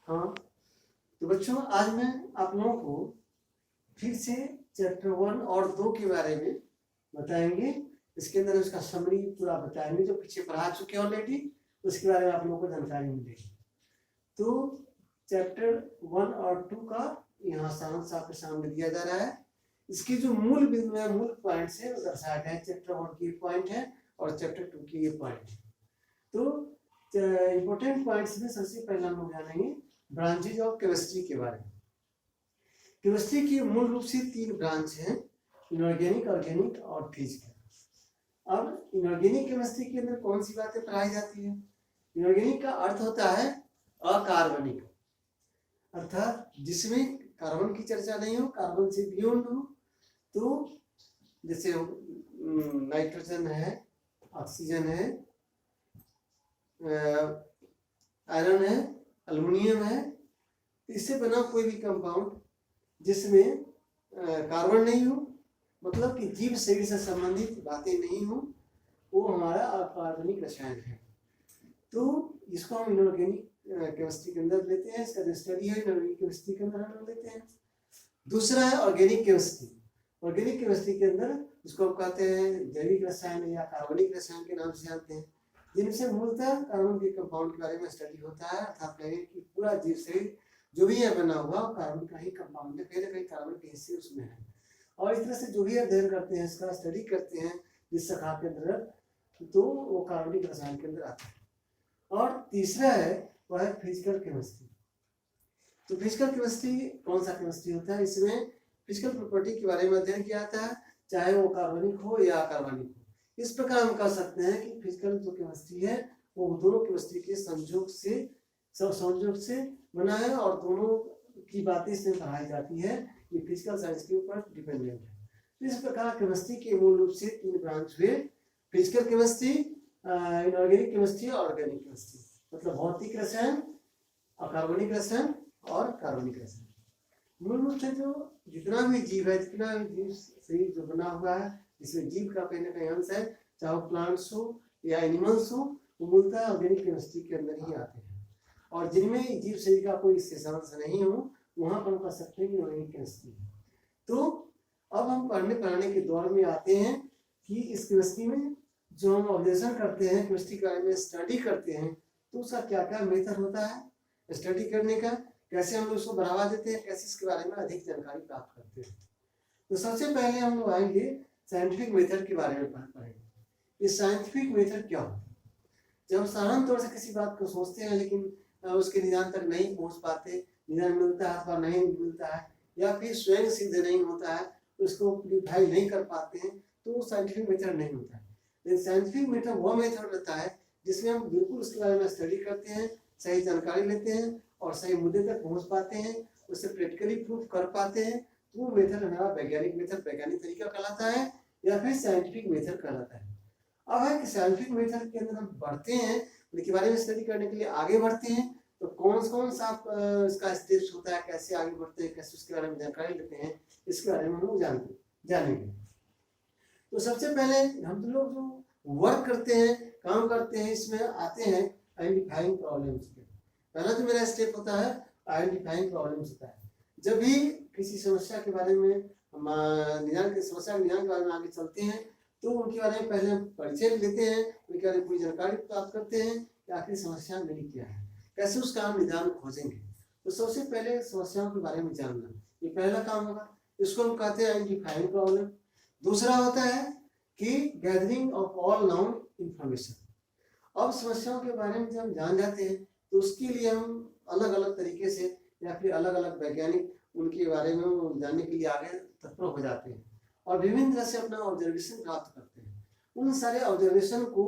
हाँ, तो बच्चों आज मैं आप लोगों को फिर से चैप्टर 1 और 2 के बारे में बताएंगे। इसके अंदर उसका समरी पूरा बताएंगे, जो पीछे पढ़ा चुके हैं ऑलरेडी, उसके बारे में आप लोगों को जानकारी मिलेगी। तो चैप्टर 1 और 2 का यहाँ सारांश आपके सामने दिया जा रहा है। इसके जो मूल बिंदु है, मूल पॉइंट्स है, वो दर्शाया गया है। चैप्टर 1 की पॉइंट है और चैप्टर 2 की ये पॉइंट है। तो इंपॉर्टेंट पॉइंट्स में सबसे पहले हम लोग जानेंगे ब्रांचेज ऑफ केमिस्ट्री के बारे में। केमिस्ट्री की मूल रूप से 3 ब्रांच हैं, इनऑर्गेनिक, ऑर्गेनिक और फिजिकल। अब इनऑर्गेनिक केमिस्ट्री के अंदर कौन सी बातें पढ़ाई जाती है? इनऑर्गेनिक का अर्थ होता है अकार्बनिक, अर्थात जिसमें कार्बन की चर्चा नहीं हो, कार्बन से बियॉन्ड हो। तो जैसे नाइट्रोजन है, ऑक्सीजन है, आयरन है, एल्युमिनियम है। इससे बना कोई भी कंपाउंड जिसमें कार्बन नहीं हो, मतलब कि जीव शरीर से संबंधित बातें नहीं हो, वो हमारा अकार्बनिक रसायन है। तो इसको हम इनऑर्गेनिक केमिस्ट्री के अंदर लेते हैं। इसका जो स्टडी है इनऑर्गेनिक केमिस्ट्री के अंदर हम लेते हैं। दूसरा है ऑर्गेनिक केमिस्ट्री। ऑर्गेनिक केमिस्ट्री के अंदर उसको कहते हैं जैविक रसायन या कार्बनिक रसायन के नाम से जानते हैं, जिनसे मूलतः कार्बन के कंपाउंड के बारे में स्टडी होता है। अर्थात कहें कि पूरा जीव शरीर जो भी है बना हुआ कार्बन का ही कंपाउंड है, कहीं ना कहीं कार्बन के हिस्से उसमें है। और इस तरह से जो भी अध्ययन करते हैं, इसका स्टडी करते हैं जिस शाखा के अंदर, तो वो कार्बनिक रसायन के अंदर आता है। और तीसरा है वह है फिजिकल केमिस्ट्री। तो फिजिकल केमिस्ट्री कौन सा केमिस्ट्री होता है? इसमें फिजिकल प्रॉपर्टी के बारे में अध्ययन किया जाता है, चाहे वो कार्बनिक हो या अकार्बनिक हो। इस प्रकार हम कह सकते हैं कि फिजिकल जो केमिस्ट्री है वो दोनों केमिस्ट्री के संयोग से बना है और दोनों की बातें इसमें पढ़ाई जाती है। ये फिजिकल साइंस के ऊपर डिपेंडेंट है। इस प्रकार केमिस्ट्री के मूल रूप से 3 ब्रांच हुए, फिजिकल केमिस्ट्री, इनऑर्गेनिक केमिस्ट्री और ऑर्गेनिक केमिस्ट्री। मतलब भौतिक रसायन, अकार्बनिक रसायन और कार्बनिक रसायन। मूल रूप से जो जितना भी जीव है, जितना भी जीव शरीर जो बना हुआ है, जिसमें जीव का कहीं ना कहीं अंश है, चाहे वो प्लांट्स हो या एनिमल्स हो, वो मूलतः ऑर्गेनिक केमिस्ट्री के अंदर ही आते हैं। और जिनमें जीव शरीर का कोई शेषांश नहीं हो, वहां पर हम कह सकते हैं कि ऑर्गेनिक केमिस्ट्री है। तो अब हम पढ़ने पढ़ाने के दौर में आते हैं कि इस केमिस्ट्री में जो हम ऑब्जर्वेशन करते हैं, केमिस्ट्री के बारे में स्टडी करते हैं, तो उसका क्या क्या मेथड होता है स्टडी करने का, कैसे हम उसको बढ़ावा देते हैं, कैसे इसके बारे में अधिक जानकारी प्राप्त करते हैं। तो सबसे पहले हम लोग आएंगे साइंटिफिक मेथड के बारे में पढ़ेंगे। ये साइंटिफिक मेथड क्या होता है? जब हम साधारण तौर से किसी बात को सोचते हैं लेकिन उसके निदान तक नहीं पहुंच पाते, निदान मिलता है अथवा नहीं मिलता है, या फिर स्वयं सिद्ध नहीं होता है, उसको प्रूव नहीं कर पाते हैं, तो वो साइंटिफिक मेथड नहीं होता है। लेकिन साइंटिफिक मेथड वो मेथड रहता है जिसमें हम बिल्कुल उसके बारे में स्टडी करते हैं, सही जानकारी लेते हैं और सही मुद्दे तक पहुंच पाते हैं, उससे प्रैक्टिकली प्रूफ कर पाते हैं। तो वो मेथड हमारा वैज्ञानिक मेथड, वैज्ञानिक तरीका कहलाता है या फिर साइंटिफिक मेथड कहलाता है। अब है कि साइंटिफिक मेथड के अंदर हम बढ़ते हैं, उनके बारे में स्टडी करने के लिए आगे बढ़ते हैं, तो कौन सा इसका स्टेप्स होता है, कैसे आगे बढ़ते हैं, कैसे उसके बारे में जानकारी लेते हैं, इसके बारे में हम लोग जानेंगे। तो सबसे पहले हम लोग जो वर्क करते हैं, काम करते हैं, इसमें आते हैं आइडेंटिफाइंग प्रॉब्लम्स पे। पहला जो मेरा स्टेप होता है आइडेंटिफाइंग प्रॉब्लम्स होता है। जब भी किसी समस्या के बारे में समस्या के निदान के बारे में आगे चलते हैं, तो उनके बारे में पहले हम परिचय लेते हैं, उनके बारे में पूरी जानकारी प्राप्त करते हैं कि आखिर समस्या मेरी क्या है, कैसे उसका हम निदान खोजेंगे। तो सबसे पहले समस्याओं के बारे में जानना, ये पहला काम होगा। इसको हम कहते हैं आइडेंटिफाइंग प्रॉब्लम। दूसरा होता है कि gathering of all noun information. अब समस्याओं के बारे में जब हम जान जाते हैं, तो उसके लिए हम अलग अलग तरीके से या फिर अलग अलग वैज्ञानिक उनके बारे में जानने के लिए आगे तत्पर हो जाते हैं और विभिन्न तरह से अपना ऑब्जर्वेशन प्राप्त करते हैं। उन सारे ऑब्जर्वेशन को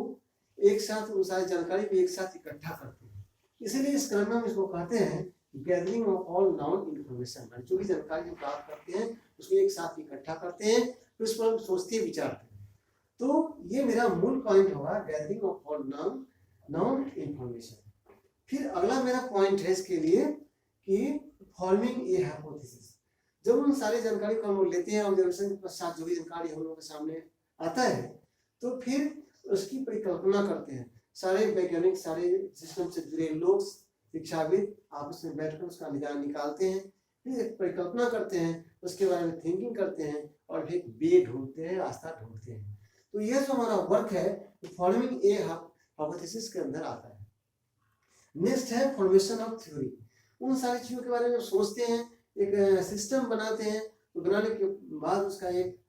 एक साथ, उन सारी जानकारी को एक साथ इकट्ठा करते हैं। इसीलिए इस क्रम में हम इसको कहते हैं gathering of all noun information. जो भी जानकारी हम प्राप्त करते हैं उसको एक साथ इकट्ठा करते हैं, फिर उस पर हम सोचते विचारते हैं। तो ये मेरा मूल पॉइंट होगा, gathering of all noun information. फिर अगला मेरा पॉइंट है इसके लिए कि फॉर्मिंग ए हाइपोथेसिस। जब उन सारी जानकारी को हम लोग लेते हैं, ऑब्जर्वेशन के पश्चात जो भी जानकारी हम लोगों के सामने आता है, तो फिर उसकी परिकल्पना करते हैं। सारे वैज्ञानिक, सारे सिस्टम से जुड़े लोग, शिक्षाविद आपस में बैठकर उसका निदान निकालते हैं, फिर एक परिकल्पना करते हैं, उसके बारे में थिंकिंग करते हैं और फिर वे ढूंढते हैं, रास्ता ढूंढते हैं। तो ये जो हमारा वर्क है फॉर्मिंग ए हाइपोथेसिस के अंदर आता है। नेक्स्ट है फॉर्मेशन ऑफ थ्योरी। उन सारी चीजों के बारे में सोचते हैं, एक सिस्टम बनाते हैं, तो बनाने के बाद उसका एक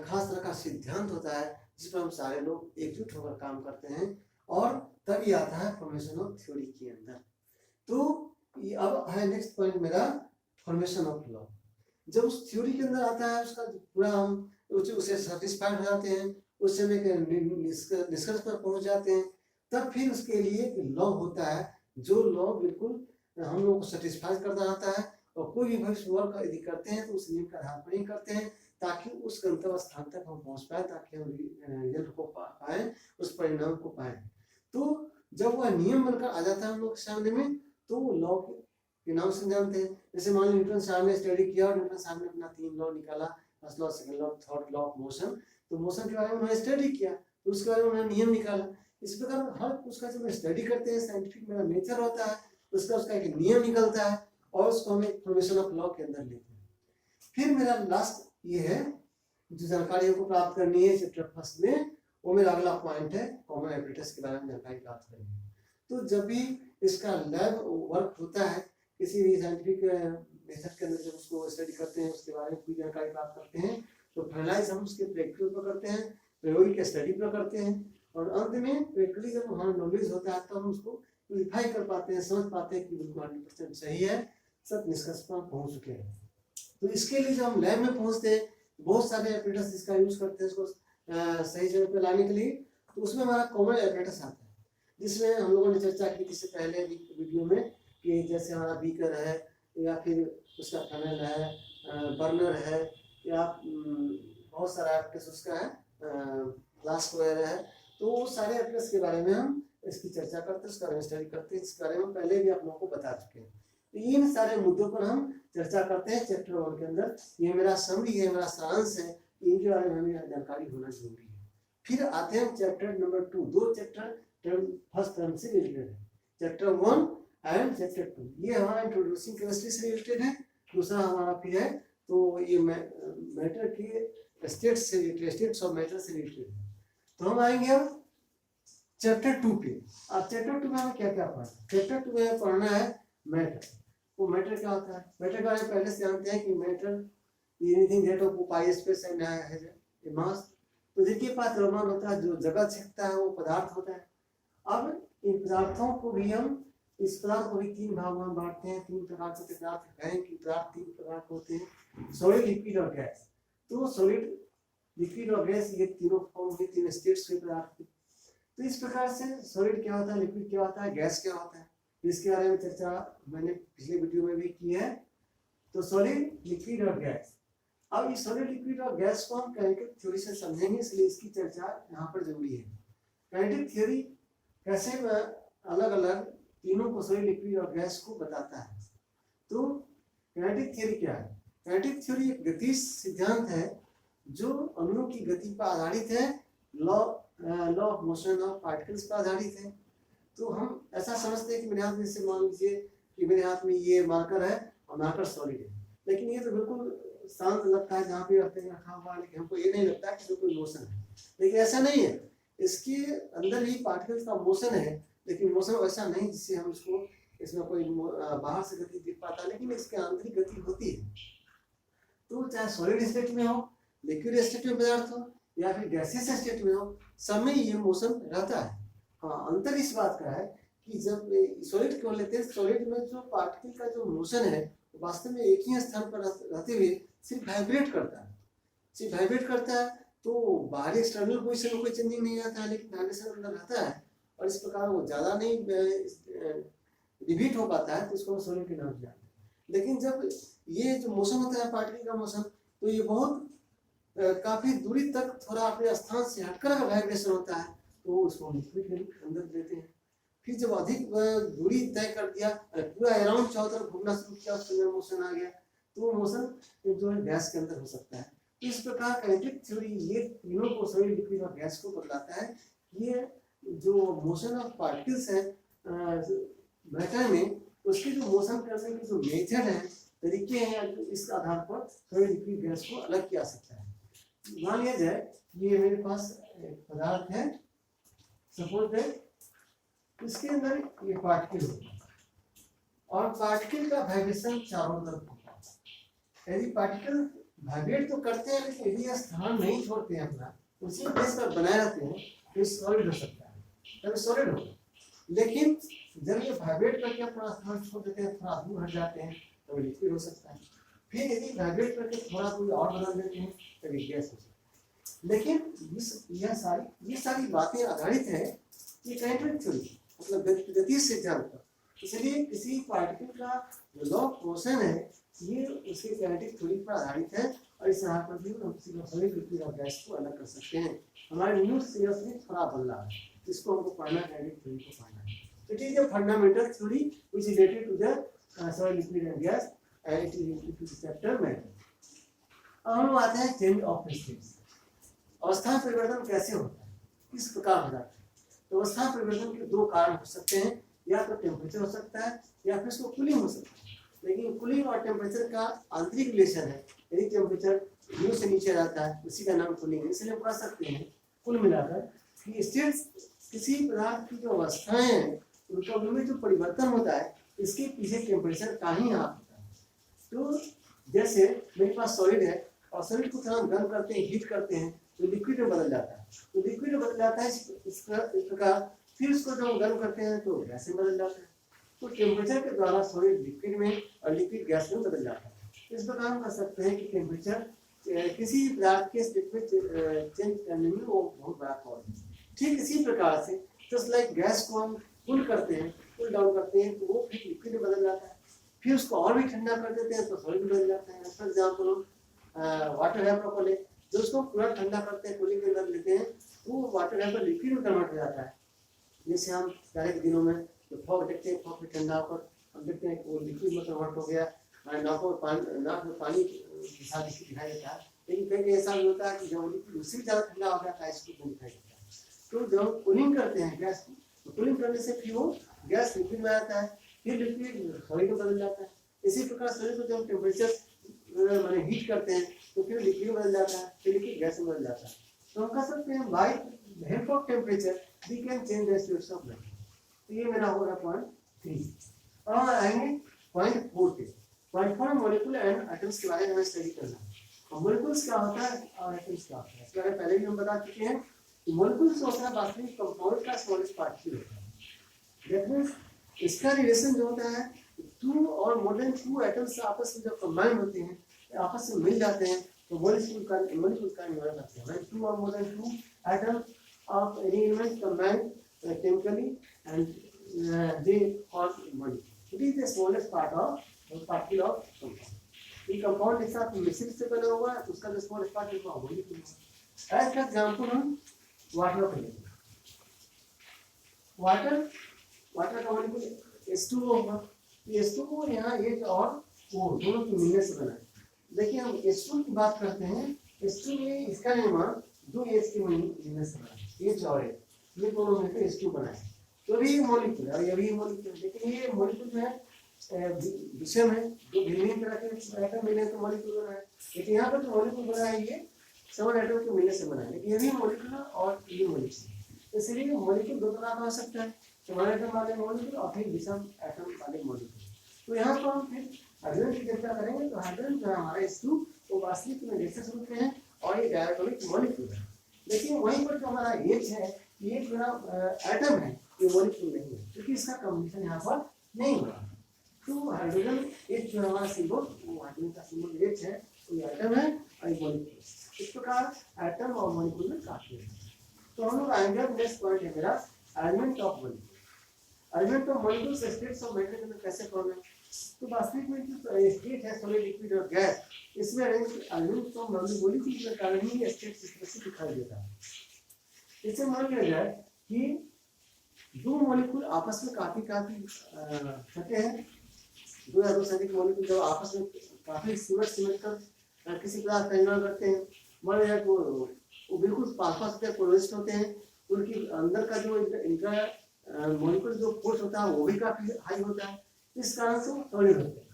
खास तरह का सिद्धांत होता है जिस पर हम सारे लोग एकजुट होकर काम करते हैं और तभी आता है फॉर्मेशन ऑफ थ्योरी के अंदर। तो अब है नेक्स्ट पॉइंट मेरा फॉर्मेशन ऑफ लॉ। जब उस थ्योरी के अंदर आता है उसका पूरा हम उसे सेटिस्फाइड हो जाते हैं, उससे निष्कर्ष पर पहुंच जाते हैं, तब फिर उसके लिए लॉ होता है जो लॉ बिल्कुल हम लोग को सेटिस्फाई करता रहता है। और कोई भी भविष्य वर्क यदि करते हैं तो उस नियम के आधार पर ही करते हैं ताकि उस गंतव्य स्थान तक हम पहुंच पाए, ताकि हम रिजल्ट को पाए, उस परिणाम को पाए। तो जब वह नियम बनकर आ जाता है हम लोग के सामने में, तो लॉ के नाम से जानते हैं। जैसे मान लो न्यूटन साहब ने स्टडी किया और न्यूटन साहब ने अपना 3 लॉ निकाला, first law, second law, third law of motion. तो मोशन के बारे में उन्होंने स्टडी किया, तो उसके बारे में उन्होंने नियम निकाला। इस प्रकार हर उसका जब स्टडी करते हैं, साइंटिफिक मेरा नेचर होता है, उसका एक नियम निकलता है और उसको हम एक फॉर्मेशन ऑफ लॉ के अंदर लेते हैं। फिर मेरा लास्ट ये है जो जानकारी हमको प्राप्त करनी है चैप्टर फर्स्ट में, वो मेरा अगला पॉइंट है कॉमन एपरेटस के बारे में जानकारी प्राप्त करनी है। तो जब भी इसका लैब वर्क होता है किसी भी साइंटिफिक मेथड के अंदर, जब उसको स्टडी करते हैं, उसके बारे में पूरी जानकारी प्राप्त करते हैं, तो फाइनलाइज हम उसके प्रैक्टिकल पर करते हैं, प्रायोगिक स्टडी पर करते हैं, और अंत में प्रैक्टिकली जब हमारा नॉलेज होता है तो हम उसको वेरीफाई कर पाते हैं, समझ पाते हैं कि बिल्कुल 100% सही है, सब निष्कर्ष पर पहुंच चुके हैं। तो इसके लिए जब हम लैब में पहुंचते हैं, बहुत सारे एपरेटस इसका यूज करते हैं उसको सही जगह पे लाने के लिए, तो उसमें हमारा कॉमन एपरेटस आता है, जिसमें हम लोगों ने चर्चा की इससे पहले वीडियो में कि जैसे हमारा बीकर है, या फिर उसका फनल है, बर्नर है, या बहुत सारा एपरेटस उसका है, फ्लास्क वगैरह है। तो वो सारे एपरेटस के बारे में हम इसकी चर्चा करते हैं, उसका बारे में स्टडी करते हैं, जिसके बारे में पहले भी आप लोगों को बता चुके हैं। तो इन सारे मुद्दों पर हम चर्चा करते हैं चैप्टर 1 के अंदर। ये मेरा समरी है, मेरा सारांश है, इनके बारे में हमें जानकारी होना जरूरी है। फिर आते हैं chapter number 2। 2 chapter first term से रिलेटेड है, चैप्टर 1 एंड चैप्टर 2। ये हमारा इंट्रोड्यूसिंग केमिस्ट्री से रिलेटेड है। दूसरा हमारा फिर है तो ये मैटर के स्टेट्स से रिलेटेड, स्टेट्स ऑफ मैटर से रिलेटेड है। तो हम आएंगे अब चैप्टर 2 पे। अब चैप्टर 2 में हमें क्या क्या पढ़ना है? चैप्टर 2 में पढ़ना है मैटर। वो मैटर क्या होता है? मैटर के बारे में पहले से जानते हैं कि matter anything that occupies space and has a mass. तो देखिए पास द्रव्यमान होता है, जो जगह छिपता है वो पदार्थ होता है। अब इन पदार्थों को भी हम इस पदार्थ को भी 3 भागों में बांटते हैं। 3 प्रकार के पदार्थ हैं कि पदार्थ 3 प्रकार के होते हैं, सॉलिड, लिक्विड और गैस। तो सॉलिड, लिक्विड और गैस ये तीनों फॉर्म के 3 स्टेट्स के पदार्थ। तो इस प्रकार से सॉलिड क्या होता है, लिक्विड क्या होता है, गैस क्या होता है, इसके बारे में चर्चा मैंने पिछले वीडियो में भी की है। तो सॉलिड, लिक्विड और गैस। अब इस सॉलिड, लिक्विड और गैस को हम काइनेटिक थ्योरी से समझेंगे, इसलिए इसकी चर्चा यहाँ पर जरूरी है। काइनेटिक थ्योरी कैसे अलग अलग तीनों को, सॉलिड, लिक्विड और गैस को बताता है। तो काइनेटिक थ्योरी क्या है? काइनेटिक थ्योरी एक गति सिद्धांत है जो अणुओं की गति पर आधारित है, law of motion of particles पर आधारित है। तो हम ऐसा समझते हैं कि मेरे हाथ में, जैसे मान लीजिए कि मेरे हाथ में ये मार्कर है और मार्कर सॉलिड है, लेकिन ये तो बिल्कुल शांत लगता है जहाँ भी रखा हुआ, लेकिन हमको ये नहीं लगता कि कोई मोशन है। लेकिन ऐसा नहीं है, इसके अंदर ही पार्टिकल्स का मोशन है, लेकिन मोशन वैसा नहीं जिससे हम इसको, इसमें कोई बाहर से गति दिख पाता, लेकिन इसके आंतरिक गति होती है। तो चाहे सॉलिड स्टेट में हो, लिक्विड स्टेट में पदार्थ हो, या फिर गैसियस स्टेट में हो, सब में ये मोशन रहता है। हाँ, अंतर इस बात का है कि जब सॉलिड को लेते हैं, सॉलिड में जो पार्टिकल का जो मोशन है वास्तव में एक ही स्थान पर रहते हुए सिर्फ वाइब्रेट करता है, सिर्फ वाइब्रेट करता है। तो बाहरी एक्सटर्नल पोजीशन में कोई चेंजिंग नहीं आता है, लेकिन वाइब्रेशन अंदर रहता है, और इस प्रकार वो ज़्यादा नहीं रिपीट हो पाता है, तो इसको हम सॉलिड के नाम से जानते हैं। लेकिन जब ये जो मोशन होता है पार्टिकल का मोशन, तो ये बहुत काफ़ी दूरी तक थोड़ा अपने स्थान से हटकर अगर वाइब्रेशन होता है तो उसको लिक्विड के अंदर देते हैं। फिर जब अधिक दूरी तय कर दिया, पूरा अराउंड चारों तरफ घूमना शुरू किया, उसके अंदर मोशन आ गया, तो वो मोशन जो है गैस के अंदर हो सकता है। इस प्रकार काइनेटिक थ्योरी ये तीनों को, सॉलिड, लिक्विड और गैस को बतलाता है। ये जो मोशन ऑफ पार्टिकल्स है मैटर में, उसकी जो मोशन करने की जो मेथड है, तरीके हैं, इस आधार पर सॉलिड लिक्विड गैस को अलग किया सकता है। मान लिया जाए ये मेरे पास एक पदार्थ है, सपोज दैट इसके अंदर ये पार्टिकल होता है और पार्टिकल का वाइब्रेशन चारों तरफ होता है। यदि पार्टिकल वाइब्रेट तो करते हैं लेकिन यदि स्थान नहीं छोड़ते हैं अपना, उसी प्लेस पर बनाए रहते हैं, तो सॉलिड हो सकता है, तब सॉलिड होगा। लेकिन जब ये वाइब्रेट करके अपना स्थान छोड़ देते हैं, थोड़ा दूर हट जाते हैं, तो लिक्विड हो सकता है। फिर यदि वाइब्रेट करके थोड़ा कोई और बदल देते हैं, तो गैस हो सकता है। लेकिन ये सारी बातें आधारित है ये काइनेटिक थ्योरी, मतलब गति सिद्धांत पर। इसलिए किसी पार्टिकल का जो लॉ ऑफ मोशन है ये उसके काइनेटिक थ्योरी पर आधारित है, और इस आधार पर भी हम किसी सॉलिड लिक्विड और गैस को अलग कर सकते हैं। हमारे न्यूज सीरियसली थोड़ा बदला है, इसको हमको पढ़ना, काइनेटिक थ्योरी को पढ़ना है। It is a fundamental theory which is related to the solid liquid and gas and it is related to the chapter matter. अब हम आते हैं चेंज ऑफ स्टेट्स। अवस्था परिवर्तन कैसे होता है, किस प्रकार हो जाता है? तो अवस्था परिवर्तन के दो कारण हो सकते हैं, या तो टेम्परेचर हो सकता है या फिर इसको कूलिंग हो सकता है। लेकिन कूलिंग और टेम्परेचर का आंतरिक रिलेशन है। यदि टेम्परेचर न्यू से नीचे रहता है उसी का नाम कूलिंग है। इसलिए पढ़ सकते हैं कुल मिलाकर कि स्टेट्स किसी पदार्थ की जो अवस्थाएं हैं उनका उनमें जो परिवर्तन होता है इसके पीछे टेम्परेचर का ही हाथ होता है। तो जैसे मेरे पास सॉलिड है और सॉलिड को थोड़ा गर्म करते हैं, हीट करते हैं, तो लिक्विड में बदल जाता है। तो लिक्विड में बदल जाता है इस प्रकार, फिर उसको जब गर्म करते हैं तो गैस में बदल जाता है। तो टेम्परेचर के द्वारा सॉलिड लिक्विड में और लिक्विड गैस में बदल जाता है। इस प्रकार हम कह सकते हैं कि टेम्परेचर किसी पदार्थ के स्टेट में चेंज करने में वो बहुत बड़ा कॉज है। ठीक इसी प्रकार से जस्ट लाइक गैस को हम कूल करते हैं, कूल डाउन करते हैं, तो वो फिर लिक्विड में बदल जाता है। फिर उसको और भी ठंडा कर देते हैं तो सॉलिड में बदल जाता है। फॉर एग्जाम्पल वाटर वेपर को ले, जो उसको पूरा ठंडा करते हैं, कूलिंग के अंदर लेते हैं, तो वो वाटर वेपर लिक्विड में कन्वर्ट हो जाता है। जैसे हम पहले के दिनों में तो फॉग देखते हैं, फॉग ठंडा होकर हम देखते हैं वो लिक्विड में कन्वर्ट हो गया, नाक में पानी के साथ दिखाई देता है। लेकिन कहीं ऐसा भी होता है कि जब लिक्विड उससे भी ज़्यादा ठंडा हो जाता है, इसको दिखाई देता है। तो जब कूलिंग करते हैं गैस को, तो कूलिंग करने से फिर वो गैस लिक्विड में आता है, फिर लिक्विड सॉलिड में बदल जाता है। इसी प्रकार सॉलिड को जब टेम्परेचर माने हीट करते हैं तो फिर लिक्विड में बदल जाता है, फिर लिक्विड गैस में बदल जाता है। तो हम कह सकते हैं by help of temperature we can change the states of light. तो ये मेरा होगा पॉइंट 3। और आएंगे पॉइंट 4 पे। पॉइंट 4 मॉलिक्यूल एंड एटम्स के बारे में हमें स्टडी करना है। और मॉलिक्यूल्स क्या होता है और एटम्स क्या होता है, इसके बारे में पहले भी हम बता चुके हैं कि मॉलिक्यूल्स होता है वास्तविक कंपाउंड का स्मॉलेस्ट पार्टिकल होता है। दैट मींस इसका रिलेशन जो होता है टू और मोर देन टू एटम्स आपस में जब कंबाइन होते हैं, आपस में मिल जाते हैं, तो मॉलिक्यूल का निर्माण करते हैं। व्हेन टू और more than two atoms of any element combined chemically and they form molecule. It is the smallest part of particle of compound. ये compound एक साथ मिश्रित से बना हुआ है, उसका जो smallest part है वो molecule है। ऐसा एग्जांपल हम वाटर का लेंगे। वाटर का molecule H2O होगा। ये H2O यहाँ H और O दोनों के मिलने से बना है। देखिए हम H2 की बात करते हैं, H2 में इसका निर्माण दो H के मिलने से बना है। H और H ये दोनों मिलकर H2 बनाए, तो भी मॉलिक्यूल है और ये भी मॉलिक्यूल। लेकिन ये मॉलिक्यूल जो है विषम है, जो भिन्न तरह के एटम मिले तो मॉलिक्यूल बना है। लेकिन यहाँ पर जो मॉलिक्यूल बना है ये समान एटम के मिलने से बना है, लेकिन ये भी मॉलिक्यूल है और ये मॉलिक्यूल। इसलिए मॉलिक्यूल दो तरह का हो सकता है, समान एटम वाले मॉलिक्यूल और फिर विषम एटम वाले मॉलिक्यूल। तो यहाँ पर हम फिर हाइड्रोजन की चर्चा करेंगे। तो हाइड्रोजन जो है हमारा H2 वो वास्तविक में गैसेस होते हैं और ये डायटोनिक मॉलिक्यूल है। लेकिन वहीं पर जो हमारा H है ये पूरा एटम है, ये मॉलिक्यूल नहीं है, क्योंकि इसका कॉम्बिनेशन यहाँ पर नहीं हो रहा। तो हाइड्रोजन H जो हमारा सिंबल, वो हाइड्रोजन का सिंबल H है, तो ये एटम है और ये मॉलिक्यूल। इस प्रकार एटम और मॉलिक्यूल में काफी है। तो हम लोग आएंगे, नेक्स्ट पॉइंट है मेरा arrangement of molecule. Arrangement of molecules states of matter में कैसे पढ़ना है? तो वास्तविक में जो स्टेट है सॉलिड लिक्विड और गैस, इसमें अरेंजमेंट ऑफ मॉलिक्यूल के कारण ही स्टेट इस तरह से दिखाई देता है। इसे मान लिया जाए कि दो मॉलिक्यूल आपस में काफी सटे हैं, दो या दो से अधिक मॉलिक्यूल जब आपस में काफी सिमट कर किसी पदार्थ का निर्माण करते हैं। मान लिया जाए वो बिल्कुल पास पोलराइज्ड होते हैं, उनकी अंदर का जो इनका मॉलिक्यूल जो फोर्स होता है वो भी काफी हाई होता है। इस कारण से वो सॉलिड होते हैं।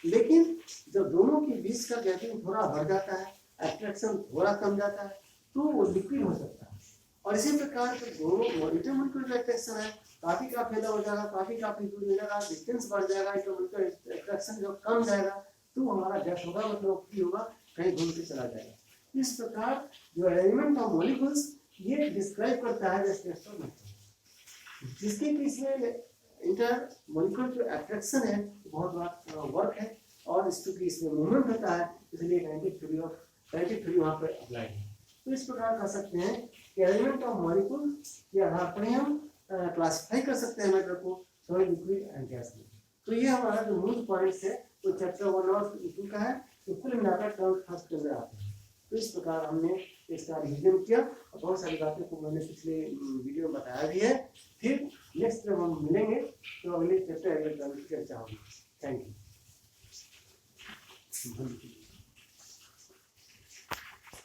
लेकिन जब दोनों के बीच का गैपिंग थोड़ा बढ़ जाता है, अट्रैक्शन थोड़ा कम जाता है, तो वो लिक्विड हो सकता है। और इसी प्रकार के दोनों इंटरमोलिकुलर अट्रैक्शन है, काफी का फायदा हो जाएगा, काफी दूर हो जाएगा, डिस्टेंस बढ़ जाएगा, इंटरमोलिकुलर अट्रैक्शन जब कम जाएगा तो हमारा गैस होगा, मतलब फ्री होगा, कहीं घूम के चला जाएगा। इस प्रकार जो अरेंजमेंट ऑफ मॉलिक्यूल्स ये डिस्क्राइब करता है जिसके बीच में इंटर मॉलिक्यूलर जो अट्रैक्शन है बहुत बड़ा वर्क है, और इसमें मूवमेंट होता है, इसलिए काइनेटिक थ्योरी वहाँ पर अप्लाई है। तो इस प्रकार कर सकते हैं कि अरेंजमेंट ऑफ मॉलिक्यूल के आधार पर हम क्लासिफाई कर सकते हैं मैटर को सॉलिड, लिक्विड एंड गैस में। तो ये हमारा जो मूल पॉइंट्स है वो चैप्टर 1 और 2 का है, तो कुल मिलाकर टर्म फर्स्ट के अंदर आते हैं। तो इस प्रकार हमने इसका रिवीजन किया और बहुत सारी बातें को मैंने पिछले वीडियो में बताया भी है। फिर नेक्स्ट जब हम मिलेंगे तो अगले चैप्टर अगले चर्चा होगी। Thank you.